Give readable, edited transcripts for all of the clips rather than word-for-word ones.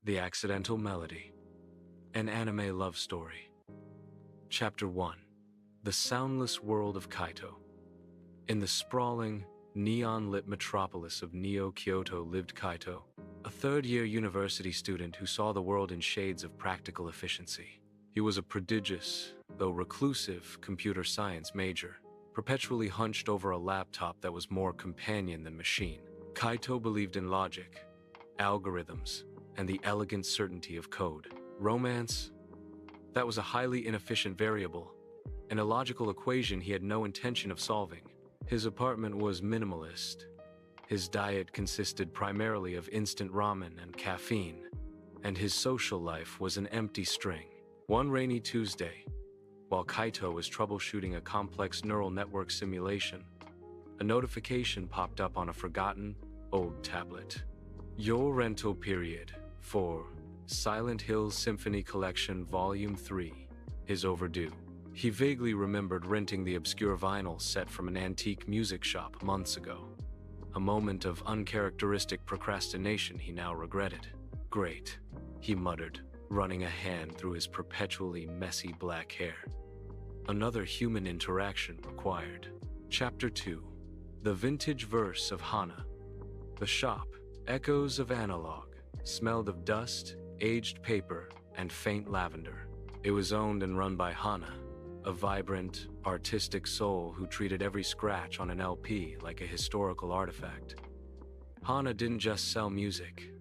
The Accidental Melody. An Anime Love Story. Chapter 1. The Soundless World of Kaito. In the sprawling, neon-lit metropolis of Neo-Kyoto lived Kaito, a third-year university student who saw the world in shades of practical efficiency. He was a prodigious, though reclusive, computer science major, perpetually hunched over a laptop that was more companion than machine. Kaito believed in logic, algorithms, and the elegant certainty of code. Romance? That was a highly inefficient variable, an illogical equation he had no intention of solving. His apartment was minimalist. His diet consisted primarily of instant ramen and caffeine, and his social life was an empty string. One rainy Tuesday, while Kaito was troubleshooting a complex neural network simulation, a notification popped up on a forgotten, old tablet. Your rental period for Silent Hill Symphony Collection Volume 3 is overdue. He vaguely remembered renting the obscure vinyl set from an antique music shop months ago. A moment of uncharacteristic procrastination he now regretted. Great, he muttered, running a hand through his perpetually messy black hair. Another human interaction required. Chapter 2. The Vintage Verse of Hana. The shop, echoes of analog, smelled of dust, aged paper, and faint lavender. It was owned and run by Hana, a vibrant, artistic soul who treated every scratch on an LP like a historical artifact. Hana didn't just sell music.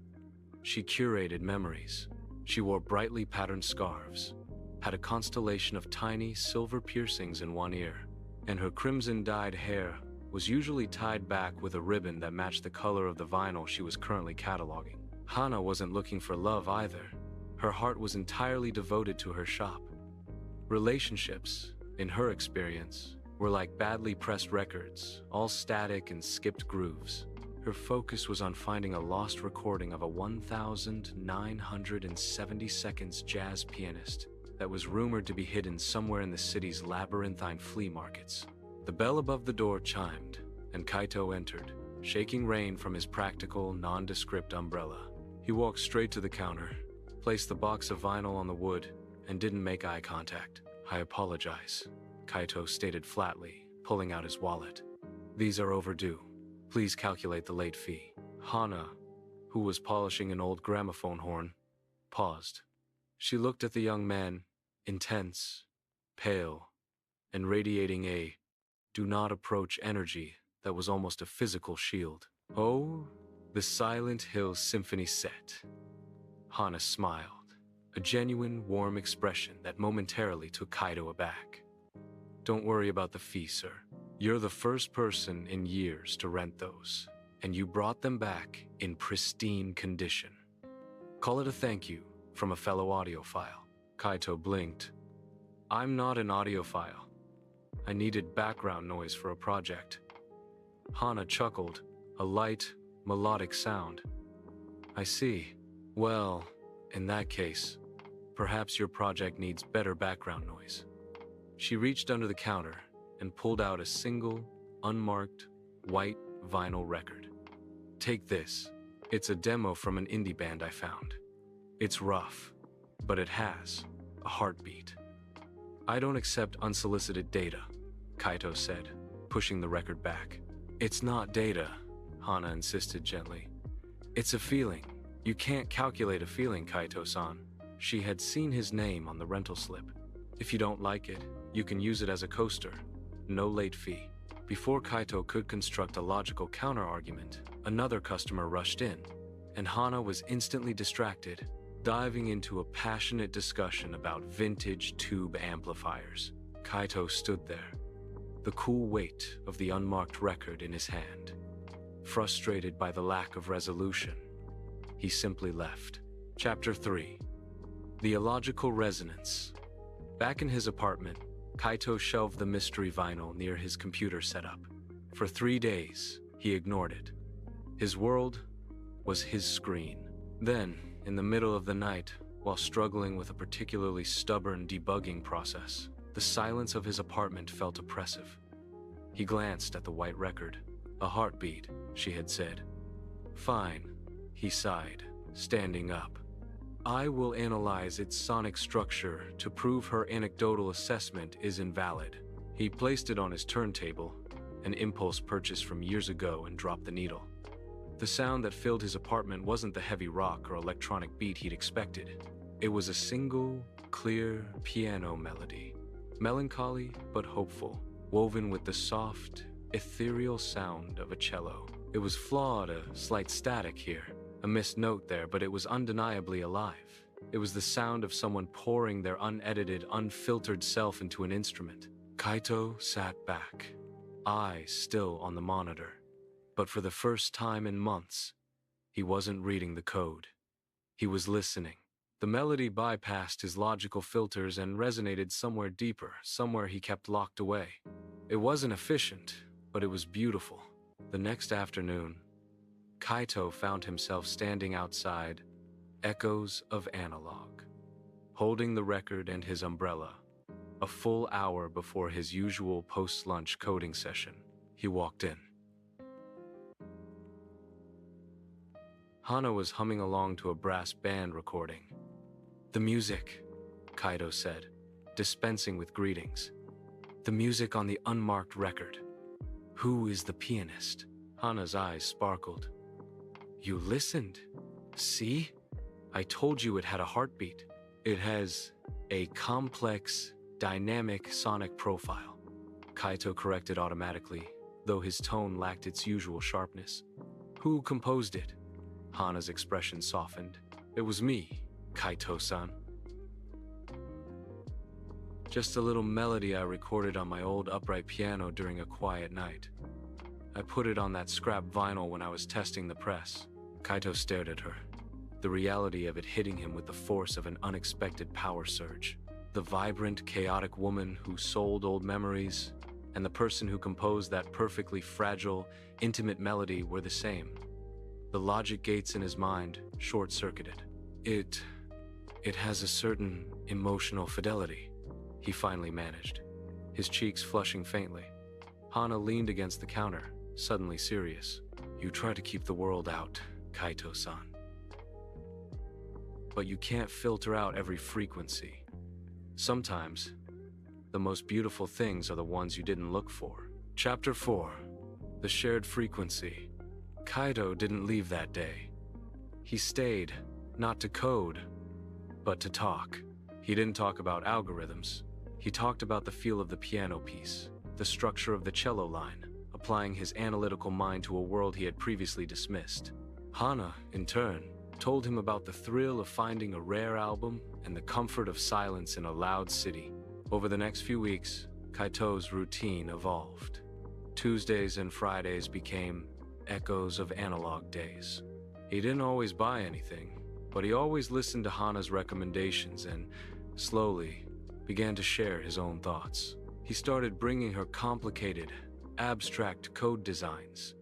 She curated memories. She wore brightly patterned scarves, had a constellation of tiny silver piercings in one ear, and her crimson-dyed hair was usually tied back with a ribbon that matched the color of the vinyl she was currently cataloging. Hana wasn't looking for love either. Her heart was entirely devoted to her shop. Relationships, in her experience, were like badly pressed records, all static and skipped grooves. Her focus was on finding a lost recording of a 1,970 seconds jazz pianist that was rumored to be hidden somewhere in the city's labyrinthine flea markets. The bell above the door chimed, and Kaito entered, shaking rain from his practical, nondescript umbrella. He walked straight to the counter, placed the box of vinyl on the wood, and didn't make eye contact. "I apologize," Kaito stated flatly, pulling out his wallet. "These are overdue. Please calculate the late fee." Hana, who was polishing an old gramophone horn, paused. She looked at the young man, intense, pale, and radiating a do-not-approach energy that was almost a physical shield. "Oh, the Silent Hill Symphony set." Hana smiled, a genuine, warm expression that momentarily took Kaito aback. "Don't worry about the fee, sir. You're the first person in years to rent those, and you brought them back in pristine condition. Call it a thank you from a fellow audiophile." Kaito blinked. "I'm not an audiophile. I needed background noise for a project." Hana chuckled, a light, melodic sound. "I see. Well, in that case, perhaps your project needs better background noise." She reached under the counter and pulled out a single, unmarked, white vinyl record. "Take this. It's a demo from an indie band I found. It's rough, but it has a heartbeat." "I don't accept unsolicited data," Kaito said, pushing the record back. "It's not data," Hana insisted gently. "It's a feeling. You can't calculate a feeling, Kaito-san." She had seen his name on the rental slip. "If you don't like it, you can use it as a coaster. No late fee." Before Kaito could construct a logical counter-argument, another customer rushed in, and Hana was instantly distracted, diving into a passionate discussion about vintage tube amplifiers. Kaito stood there, the cool weight of the unmarked record in his hand. Frustrated by the lack of resolution, he simply left. Chapter 3. The Illogical Resonance. Back in his apartment, Kaito shelved the mystery vinyl near his computer setup. For 3 days, he ignored it. His world was his screen. Then, in the middle of the night, while struggling with a particularly stubborn debugging process, the silence of his apartment felt oppressive. He glanced at the white record. "A heartbeat," she had said. "Fine," he sighed, standing up. I will analyze its sonic structure to prove her anecdotal assessment is invalid. He placed it on his turntable, an impulse purchase from years ago, and dropped the needle. The sound that filled his apartment wasn't the heavy rock or electronic beat he'd expected. It was a single, clear piano melody, melancholy but hopeful, woven with the soft, ethereal sound of a cello. It was flawed, a slight static here, a missed note there, but it was undeniably alive. It was the sound of someone pouring their unedited, unfiltered self into an instrument. Kaito sat back, eyes still on the monitor. But for the first time in months, he wasn't reading the code. He was listening. The melody bypassed his logical filters and resonated somewhere deeper, somewhere he kept locked away. It wasn't efficient, but it was beautiful. The next afternoon, Kaito found himself standing outside Echoes of Analog, holding the record and his umbrella. A full hour before his usual post-lunch coding session, he walked in. Hana was humming along to a brass band recording. "The music," Kaito said, dispensing with greetings. "The music on the Unmarked record. Who is the pianist?" Hana's eyes sparkled. "You listened. See? I told you it had a heartbeat. It has a complex, dynamic sonic profile." Kaito corrected automatically, though his tone lacked its usual sharpness. "Who composed it?" Hana's expression softened. "It was me, Kaito-san. Just a little melody I recorded on my old upright piano during a quiet night. I put it on that scrap vinyl when I was testing the press." Kaito stared at her, the reality of it hitting him with the force of an unexpected power surge. The vibrant, chaotic woman who sold old memories and the person who composed that perfectly fragile, intimate melody were the same. The logic gates in his mind short-circuited. It has a certain emotional fidelity," he finally managed, his cheeks flushing faintly. Hana leaned against the counter, suddenly serious. "You try to keep the world out, Kaito-san. But you can't filter out every frequency. Sometimes, the most beautiful things are the ones you didn't look for." Chapter 4. The Shared Frequency. Kaito didn't leave that day. He stayed, not to code, but to talk. He didn't talk about algorithms. He talked about the feel of the piano piece, the structure of the cello line, applying his analytical mind to a world he had previously dismissed. Hana, in turn, told him about the thrill of finding a rare album and the comfort of silence in a loud city. Over the next few weeks, Kaito's routine evolved. Tuesdays and Fridays became Echoes of Analog days. He didn't always buy anything, but he always listened to Hana's recommendations and, slowly, began to share his own thoughts. He started bringing her complicated, abstract code designs,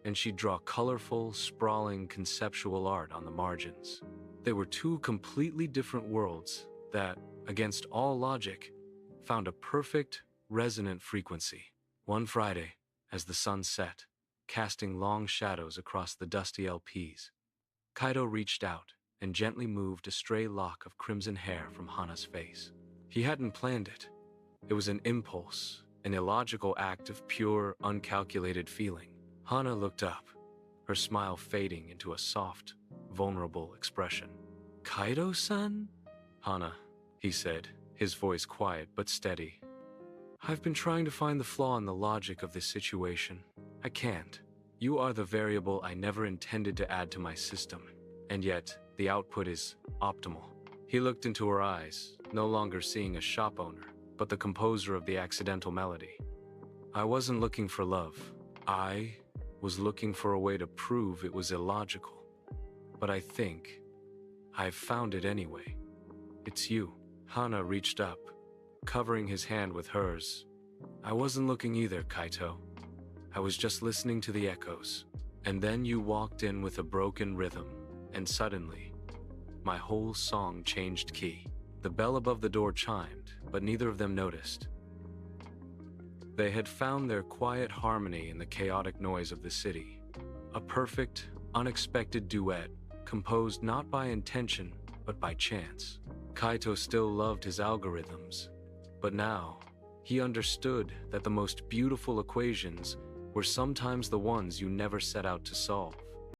and she'd draw colorful, sprawling conceptual art on the margins. They were two completely different worlds that, against all logic, found a perfect, resonant frequency. One Friday, as the sun set, casting long shadows across the dusty LPs, Kaito reached out and gently moved a stray lock of crimson hair from Hana's face. He hadn't planned it. It was an impulse, an illogical act of pure, uncalculated feeling. Hana looked up, her smile fading into a soft, vulnerable expression. "Kaito-san?" "Hana," he said, his voice quiet but steady. "I've been trying to find the flaw in the logic of this situation. I can't. You are the variable I never intended to add to my system, and yet the output is optimal." He looked into her eyes, no longer seeing a shop owner, but the composer of the accidental melody. "I wasn't looking for love. I was looking for a way to prove it was illogical. But I think I've found it anyway. It's you." Hana reached up, covering his hand with hers. "I wasn't looking either, Kaito. I was just listening to the echoes. And then you walked in with a broken rhythm, and suddenly, my whole song changed key." The bell above the door chimed, but neither of them noticed. They had found their quiet harmony in the chaotic noise of the city. A perfect, unexpected duet, composed not by intention, but by chance. Kaito still loved his algorithms, but now he understood that the most beautiful equations were sometimes the ones you never set out to solve.